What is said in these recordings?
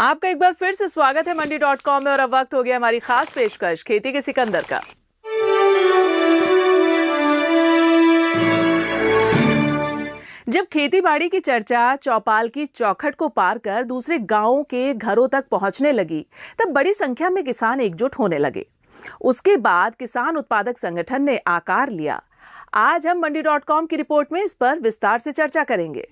आपका एक बार फिर से स्वागत है मंडी.com में और अब वक्त हो गया हमारी खास पेशकश खेती के सिकंदर का। जब खेती बाड़ी की चर्चा चौपाल की चौखट को पार कर दूसरे गांवों के घरों तक पहुंचने लगी, तब बड़ी संख्या में किसान एकजुट होने लगे। उसके बाद किसान उत्पादक संगठन ने आकार लिया। आज हम मंडी.com की रिपोर्ट में इस पर विस्तार से चर्चा करेंगे।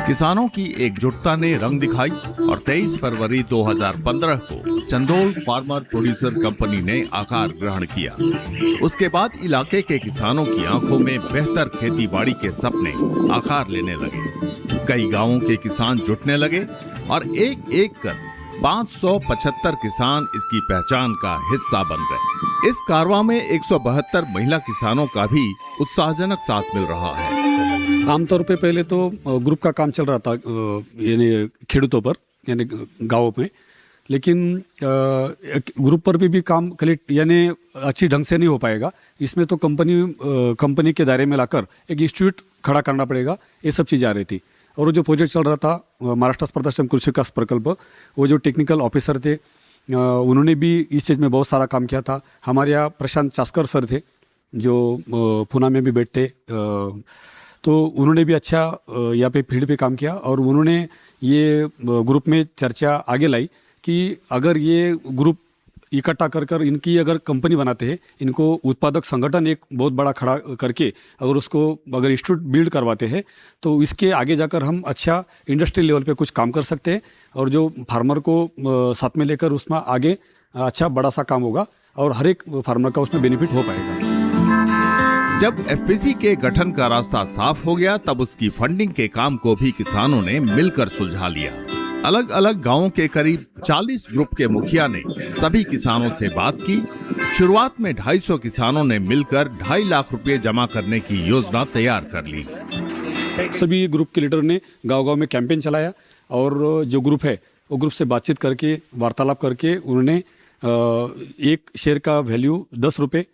किसानों की एकजुटता ने रंग दिखाई और 23 फरवरी 2015 को चंदोल फार्मर प्रोड्यूसर कंपनी ने आकार ग्रहण किया। उसके बाद इलाके के किसानों की आंखों में बेहतर खेती बाड़ी के सपने आकार लेने लगे। कई गांवों के किसान जुटने लगे और एक एक कर 575 किसान इसकी पहचान का हिस्सा बन गए। इस कारवां में 172 महिला किसानों का भी उत्साहजनक साथ मिल रहा है। आमतौर पे पहले तो ग्रुप का काम चल रहा था यानी खेडूतों पर यानी गाँव में, लेकिन ग्रुप पर भी काम यानी अच्छी ढंग से नहीं हो पाएगा। इसमें तो कंपनी के दायरे में लाकर एक इंस्टीट्यूट खड़ा करना पड़ेगा। ये सब चीज़ें आ रही थी। और जो प्रोजेक्ट चल रहा था महाराष्ट्र स्पर्धा कृषि विकास प्रकल्प, वो जो टेक्निकल ऑफिसर थे उन्होंने भी इस चीज़ में बहुत सारा काम किया था। हमारे यहाँ प्रशांत चास्कर सर थे जो पूना में भी बैठते, तो उन्होंने भी अच्छा यहाँ पे फील्ड पे काम किया और उन्होंने ये ग्रुप में चर्चा आगे लाई कि अगर ये ग्रुप इकट्ठा कर इनकी अगर कंपनी बनाते हैं, इनको उत्पादक संगठन एक बहुत बड़ा खड़ा करके अगर उसको अगर इंस्टीट्यूट बिल्ड करवाते हैं, तो इसके आगे जाकर हम अच्छा इंडस्ट्री लेवल पे कुछ काम कर सकते हैं और जो फार्मर को साथ में लेकर उसमें आगे अच्छा बड़ा सा काम होगा और हर एक फार्मर का उसमें बेनिफिट हो पाएगा। जब एफपीसी के गठन का रास्ता साफ हो गया, तब उसकी फंडिंग के काम को भी किसानों ने मिलकर सुलझा लिया। अलग अलग गांवों के करीब 40 ग्रुप के मुखिया ने सभी किसानों से बात की। शुरुआत में 250 किसानों ने मिलकर 2.5 लाख रुपए जमा करने की योजना तैयार कर ली। सभी ग्रुप के लीडर ने गांव-गांव में कैंपेन चलाया और जो ग्रुप है वो ग्रुप से बातचीत करके वार्तालाप करके उन्होंने एक शेयर का वैल्यू 10 रुपये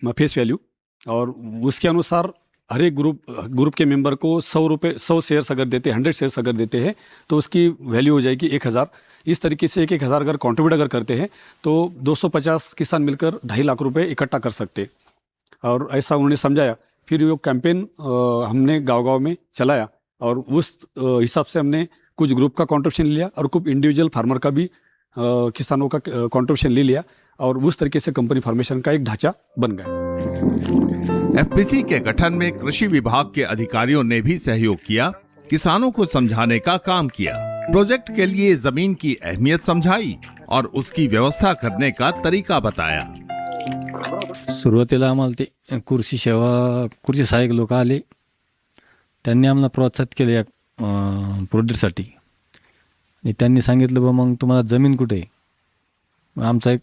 फेस वैल्यू और उसके अनुसार हर एक ग्रुप के मेंबर को 100 शेयर्स अगर देते, 100 शेयर्स अगर देते हैं तो उसकी वैल्यू हो जाएगी 1000। इस तरीके से 1000 अगर कॉन्ट्रीब्यूट अगर करते हैं तो 250 किसान मिलकर 2.5 लाख रुपए इकट्ठा कर सकते और ऐसा उन्होंने समझाया। फिर वो कैंपेन हमने गांव-गांव में चलाया और उस हिसाब से हमने कुछ ग्रुप का कॉन्ट्रीब्यूशन लिया और कुछ इंडिविजुअल फार्मर का भी किसानों का कॉन्ट्रीब्यूशन ले लिया और उस तरीके से कंपनी फॉर्मेशन का एक ढांचा बन गया। एफपीसी के गठन में कृषि विभाग के अधिकारियों ने भी सहयोग किया, किसानों को समझाने का काम किया, प्रोजेक्ट के लिए जमीन की अहमियत समझाई और उसकी व्यवस्था करने का तरीका बताया। सुरुवातीला आम्हाला ते कृषी सहाय्यक लोक आले, त्यांनी आम्हाला प्रोत्साहित केले या प्रोजेक्टसाठी आणि त्यांनी सांगितलं बा मग तुम्हाला जमीन कुठे आहे। आमचा एक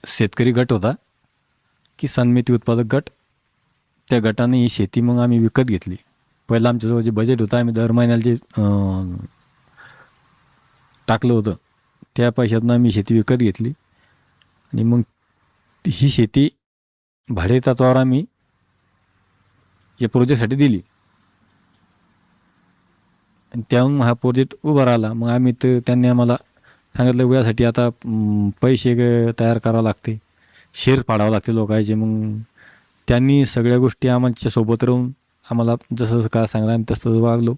शेतकरी गट होता, किसान मेथी उत्पादक गट, त्या गटाने ही शेती मग आम्ही विकत घेतली। पहिला आमच्याजवळ जे बजेट होतं आम्ही दर महिन्याला जे टाकलं होतं त्या पैशातून आम्ही शेती विकत घेतली आणि मग ही शेती भाडे तत्वावर आम्ही या प्रोजेक्टसाठी दिली आणि त्याहून हा प्रोजेक्ट उभा राहिला। मग आम्ही त्यांनी आम्हाला सांगितलं यासाठी आता पैसे तयार करावे लागते, शेअर पाडावं लागते लोकांचे। मग त्यांनी सगळ्या गोष्टी आमच्या सोबत राहून आम्हाला जसं काय सांगलं आम्ही तसं वागलो।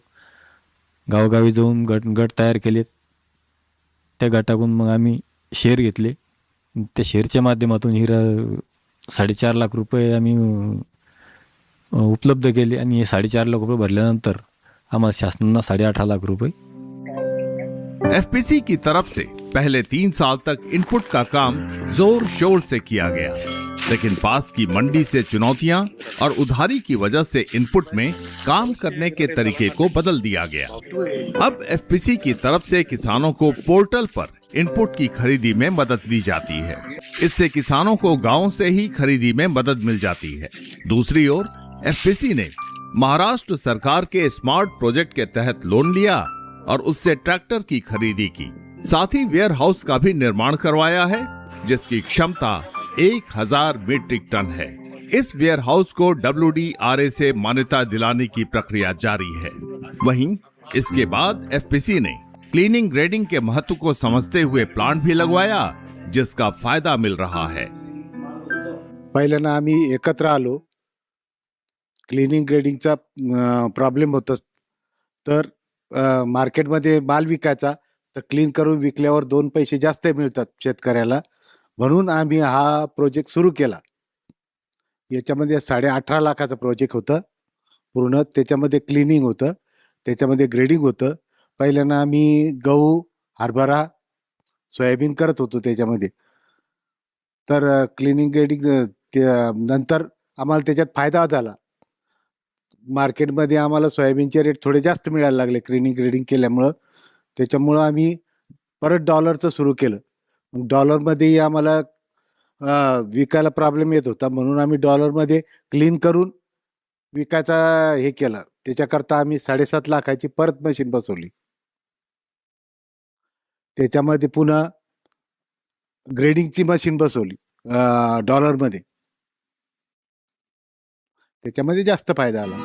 गावोगावी जाऊन गट तयार केलेत, त्या गटाकडून मग आम्ही शेअर घेतले। त्या शेअरच्या माध्यमातून 4.5 लाख रुपये आम्ही उपलब्ध केले आणि हे 4.5 लाख रुपये भरल्यानंतर आम्हाला शासनानं 8.5 लाख रुपये। एफपीसी की तरफ से पहले 3 साल तक इनपुट का काम जोर शोर से किया गया, लेकिन पास की मंडी से चुनौतियां और उधारी की वजह से इनपुट में काम करने के तरीके को बदल दिया गया। अब एफपीसी की तरफ से किसानों को पोर्टल पर इनपुट की खरीदी में मदद दी जाती है। इससे किसानों को गांव से ही खरीदी में मदद मिल जाती है। दूसरी ओर एफपीसी ने महाराष्ट्र सरकार के स्मार्ट प्रोजेक्ट के तहत लोन लिया और उससे ट्रैक्टर की खरीदी की। साथ ही वेयर हाउस का भी निर्माण करवाया है, जिसकी क्षमता 1000 मीट्रिक टन है। इस वेयर हाउस को WDRA से मान्यता दिलाने की प्रक्रिया जारी है। वहीं इसके बाद FPC ने क्लीनिंग ग्रेडिंग के महत्व को समझते हुए प्लांट भी लगवाया, जिसका फायदा मिल रहा है। पहिल्यांदा आम्ही एकत्र आलो, क्लिनिंग ग्रेडिंगचा प्रॉब्लेम होता, तर मार्केटमध्ये माल विकायचा, तर क्लीन करून विकल्यावर 2 पैसे जास्त मिळतात शेतकऱ्याला, म्हणून आम्ही हा प्रोजेक्ट सुरू केला। याच्यामध्ये 18.5 लाखाचा प्रोजेक्ट होता पूर्ण। त्याच्यामध्ये क्लिनिंग होतं, त्याच्यामध्ये ग्रेडिंग होतं। पहिल्यांदा आम्ही गहू, हरभरा, सोयाबीन करत होतो त्याच्यामध्ये, तर क्लिनिंग ग्रेडिंग नंतर आम्हाला त्याच्यात फायदा झाला। मार्केटमध्ये आम्हाला सोयाबीनचे रेट थोडे जास्त मिळायला लागले क्लिनिंग ग्रेडिंग केल्यामुळं। त्याच्यामुळं आम्ही परत डॉलरचं सुरू केलं। मग डॉलरमध्येही आम्हाला विकायला प्रॉब्लेम येत होता, म्हणून आम्ही डॉलरमध्ये क्लीन करून विकायचा हे केलं। त्याच्याकरता आम्ही 7.5 लाखाची परत मशीन बसवली। त्याच्यामध्ये पुन्हा ग्रेडिंगची मशीन बसवली डॉलरमध्ये, त्याच्यामध्ये जास्त फायदा आला।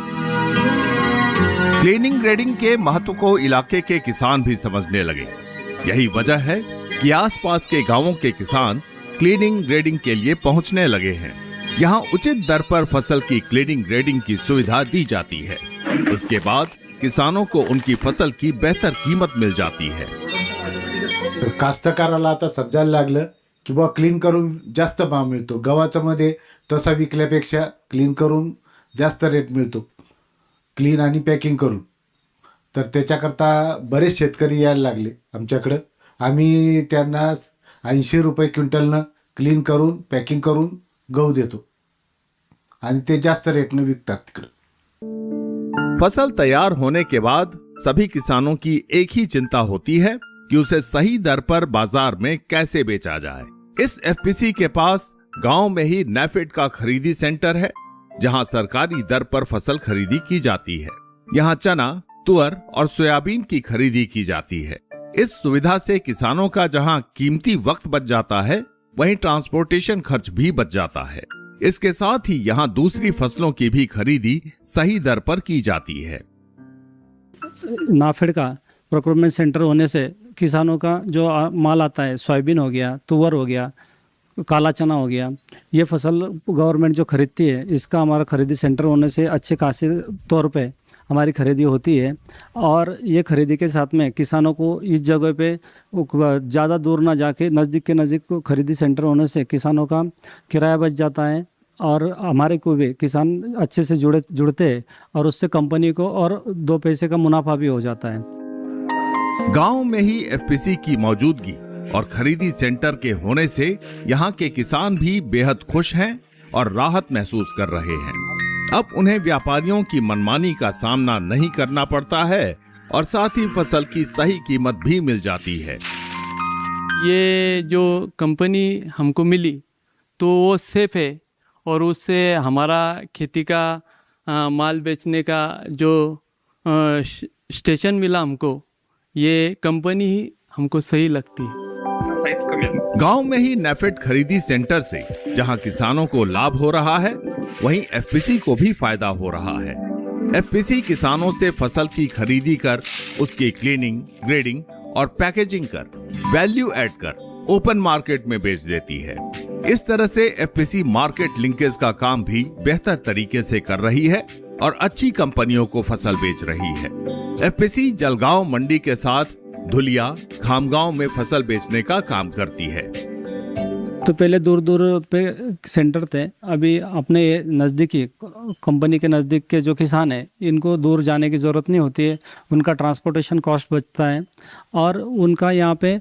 क्लीनिंग ग्रेडिंग के महत्व को इलाके के किसान भी समझने लगे। यही वजह है कि आसपास के गांवों के किसान क्लीनिंग ग्रेडिंग के लिए पहुंचने लगे हैं। यहाँ उचित दर पर फसल की क्लीनिंग ग्रेडिंग की सुविधा दी जाती है। उसके बाद किसानों को उनकी फसल की बेहतर कीमत मिल जाती है। कास्तकाराला आता समजायला लागलं की बुवा क्लीन करून जास्त भाव मिळतो, गव्हाचं मध्ये तसा विकल्यापेक्षा क्लीन करून जास्त रेट मिळतो, क्लीन आणि पॅकिंग करून। तर त्याच्याकरता बरेच शेतकरी यायला लागले आमच्याकडं। आम्ही त्यांना 80 रुपये क्विंटलनं क्लीन करून पॅकिंग करून गहू देतो आणि ते जास्त रेटनं विकतात तिकडं। फसल तैयार होने के बाद सभी किसानों की एक ही चिंता होती है कि उसे सही दर पर बाजार में कैसे बेचा जाए। इस FPC के पास गांव में ही नेफेड का खरीदी सेंटर है, जहां सरकारी दर पर फसल खरीदी की जाती है। यहां चना, तुअर और सोयाबीन की खरीदी की जाती है। इस सुविधा से किसानों का जहां कीमती वक्त बच जाता है, वहीं ट्रांसपोर्टेशन खर्च भी बच जाता है। इसके साथ ही यहाँ दूसरी फसलों की भी खरीदी सही दर पर की जाती है। नाफेड का प्रोक्योरमेंट सेंटर होने से किसानों का जो माल आता है, सोयाबीन हो गया, तुअर हो गया, काला चना हो गया, ये फसल गवर्नमेंट जो खरीदती है, इसका हमारा खरीदी सेंटर होने से अच्छे खासे तौर पे हमारी खरीदी होती है। और ये खरीदी के साथ में किसानों को इस जगह पे ज़्यादा दूर ना जाके नज़दीक के नज़दीक खरीदी सेंटर होने से किसानों का किराया बच जाता है और हमारे को भी किसान अच्छे से जुड़ते हैं और उससे कंपनी को और 2 पैसे का मुनाफा भी हो जाता है। गांव में ही FPC की मौजूदगी और खरीदी सेंटर के होने से यहाँ के किसान भी बेहद खुश हैं और राहत महसूस कर रहे हैं। अब उन्हें व्यापारियों की मनमानी का सामना नहीं करना पड़ता है और साथ ही फसल की सही कीमत भी मिल जाती है। ये जो कंपनी हमको मिली तो वो सेफ है और उससे हमारा खेती का माल बेचने का जो स्टेशन मिला हमको, ये कंपनी ही हमको सही लगती है। गांव में ही नेफेड खरीदी सेंटर से जहां किसानों को लाभ हो रहा है, वहीं FPC को भी फायदा हो रहा है। FPC किसानों से फसल की खरीदी कर उसकी क्लीनिंग, ग्रेडिंग और पैकेजिंग कर वैल्यू ऐड कर ओपन मार्केट में बेच देती है। इस तरह से FPC मार्केट लिंकेज का काम भी बेहतर तरीके से कर रही है और अच्छी कंपनियों को फसल बेच रही है। FPC जलगांव मंडी के साथ धुलिया, खामगांव में फसल बेचने का काम करती है। तो पहले दूर दूर पे सेंटर थे, अभी अपने नज़दीकी कंपनी के नज़दीक के जो किसान हैं, इनको दूर जाने की ज़रूरत नहीं होती है, उनका ट्रांसपोर्टेशन कॉस्ट बचता है और उनका यहाँ पे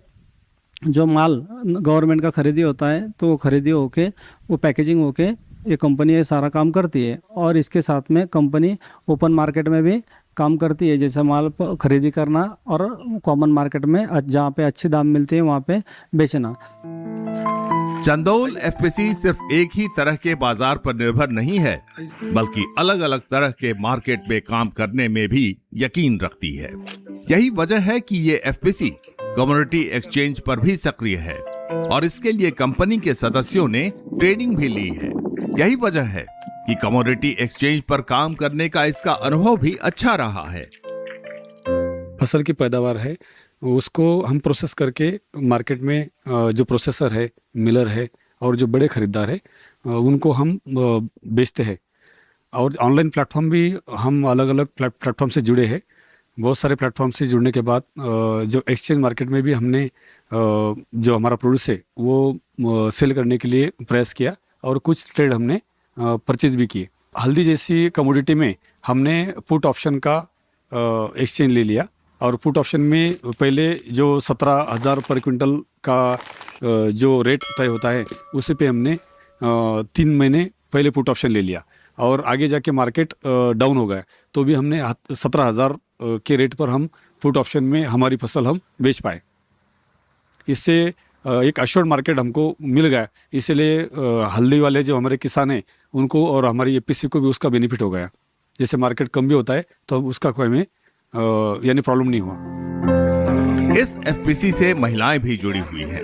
जो माल गवर्नमेंट का खरीदी होता है तो वो खरीदी होके वो पैकेजिंग होके ये कंपनी ये सारा काम करती है। और इसके साथ में कंपनी ओपन मार्केट में भी काम करती है, जैसे माल खरीदी करना और कॉमन मार्केट में जहाँ पे अच्छी दाम मिलती है वहाँ पे बेचना। चंदौल FPC सिर्फ एक ही तरह के बाजार पर निर्भर नहीं है, बल्कि अलग अलग तरह के मार्केट में काम करने में भी यकीन रखती है। यही वजह है कि ये FPC कमोडिटी एक्सचेंज पर भी सक्रिय है और इसके लिए कंपनी के सदस्यों ने ट्रेनिंग भी ली है। यही वजह है कि कमोडिटी एक्सचेंज पर काम करने का इसका अनुभव भी अच्छा रहा है। फसल की पैदावार है उसको हम प्रोसेस करके मार्केट में जो प्रोसेसर है, मिलर है और जो बड़े खरीदार है उनको हम बेचते हैं। और ऑनलाइन प्लेटफॉर्म भी हम अलग अलग प्लेटफॉर्म से जुड़े हैं। बहुत सारे प्लेटफॉर्म से जुड़ने के बाद जो एक्सचेंज मार्केट में भी हमने जो हमारा प्रोड्यूस है वो सेल करने के लिए प्रयास किया और कुछ ट्रेड हमने परचेज भी किए। हल्दी जैसी कमोडिटी में हमने पुट ऑप्शन का एक्सचेंज ले लिया और पुट ऑप्शन में पहले जो 17,000 पर क्विंटल का जो रेट तय होता है उसी पे हमने 3 महीने पहले पुट ऑप्शन ले लिया और आगे जाके मार्केट डाउन हो गया तो भी हमने 17,000 के रेट पर हम पुट ऑप्शन में हमारी फसल हम बेच पाए। इससे एक अश्योर्ड मार्केट हमको मिल गया। इसलिए हल्दी वाले जो हमारे किसान हैं उनको और हमारी एपीसी को भी उसका बेनिफिट हो गया। जैसे मार्केट कम भी होता है तो उसका कोई में यानी प्रॉब्लम नहीं हुआ। इस एफपीसी से महिलाएं भी जुड़ी हुई हैं।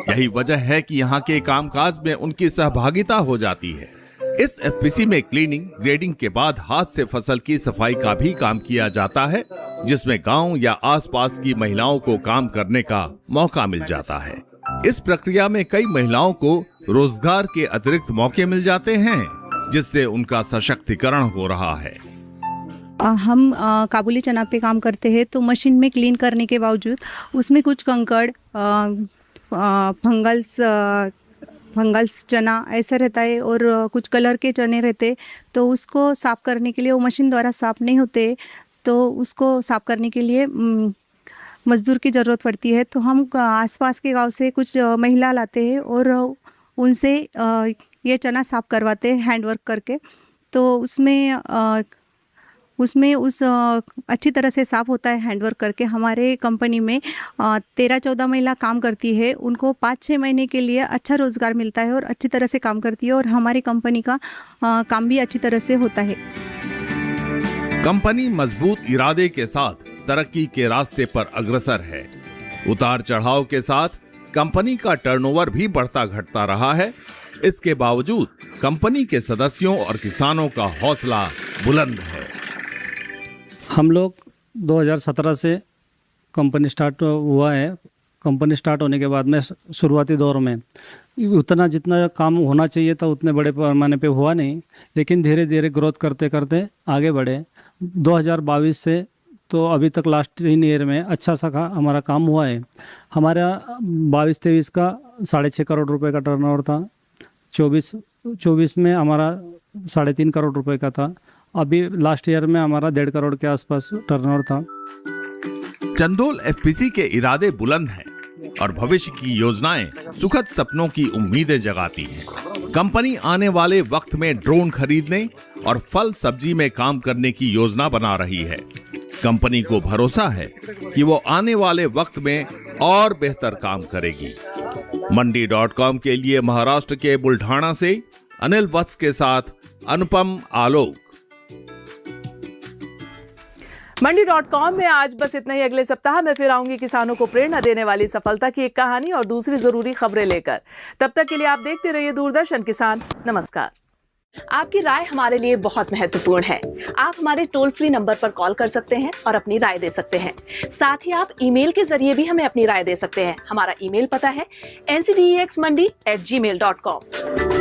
यही वजह है कि यहाँ के कामकाज में उनकी सहभागिता हो जाती है। इस एफपीसी में क्लीनिंग, ग्रेडिंग के बाद हाथ से फसल की सफाई का भी काम किया जाता है, जिसमें गांव या आसपास की महिलाओं को काम करने का मौका मिल जाता है। इस प्रक्रिया में कई महिलाओं को रोजगार के अतिरिक्त मौके मिल जाते हैं, जिससे उनका सशक्तिकरण हो रहा है। हम काबुली चना पे काम करते हैं तो मशीन में क्लीन करने के बावजूद उसमें कुछ कंकड़, फंगल्स चना ऐसा रहता है और कुछ कलर के चने रहते, तो उसको साफ़ करने के लिए वो मशीन द्वारा साफ़ नहीं होते, तो उसको साफ़ करने के लिए मज़दूर की ज़रूरत पड़ती है। तो हम आसपास के गांव से कुछ महिला लाते हैं और उनसे ये चना साफ़ करवाते हैं हैंड वर्क करके। तो उसमें अच्छी तरह से साफ़ होता है हैंड वर्क करके। हमारे कंपनी में 13-14 महिला काम करती है। उनको 5-6 महीने के लिए अच्छा रोज़गार मिलता है और अच्छी तरह से काम करती है और हमारी कंपनी का काम भी अच्छी तरह से होता है। कंपनी मजबूत इरादे के साथ तरक्की के रास्ते पर अग्रसर है। उतार चढ़ाव के साथ कंपनी का टर्नओवर भी बढ़ता घटता रहा है। इसके बावजूद कंपनी के सदस्यों और किसानों का हौसला बुलंद है। हम लोग 2017 से कंपनी स्टार्ट हुआ है। कंपनी स्टार्ट होने के बाद में शुरुआती दौर में उतना जितना काम होना चाहिए था उतने बड़े पैमाने पे हुआ नहीं, लेकिन धीरे धीरे ग्रोथ करते करते आगे बढ़े। 2022 से तो अभी तक लास्ट 3 ईयर में अच्छा सा हमारा काम हुआ है। हमारा 22-23 का 6.5 करोड़ रुपए का टर्नओवर था। 24 में हमारा 3.5 करोड़ रुपए का था। अभी लास्ट ईयर में हमारा 1.5 करोड़ के आसपास टर्नओवर था। चंदोल एफपीसी के इरादे बुलंद हैं और भविष्य की योजनाएं सुखद सपनों की उम्मीदें जगाती हैं। कंपनी आने वाले वक्त में ड्रोन खरीदने और फल सब्जी में काम करने की योजना बना रही है। कंपनी को भरोसा है कि वो आने वाले वक्त में और बेहतर काम करेगी। मंडी.com के लिए महाराष्ट्र के बुल्ढाना से अनिल वत्स के साथ अनुपम आलोक। मंडी.com में आज बस इतना ही। अगले सप्ताह मैं फिर आऊंगी किसानों को प्रेरणा देने वाली सफलता की एक कहानी और दूसरी जरूरी खबरें लेकर। तब तक के लिए आप देखते रहिए दूरदर्शन किसान। नमस्कार। आपकी राय हमारे लिए बहुत महत्वपूर्ण है। आप हमारे टोल फ्री नंबर पर कॉल कर सकते हैं और अपनी राय दे सकते हैं। साथ ही आप ईमेल के जरिए भी हमें अपनी राय दे सकते हैं। हमारा ईमेल पता है ncdexmandi@gmail.com।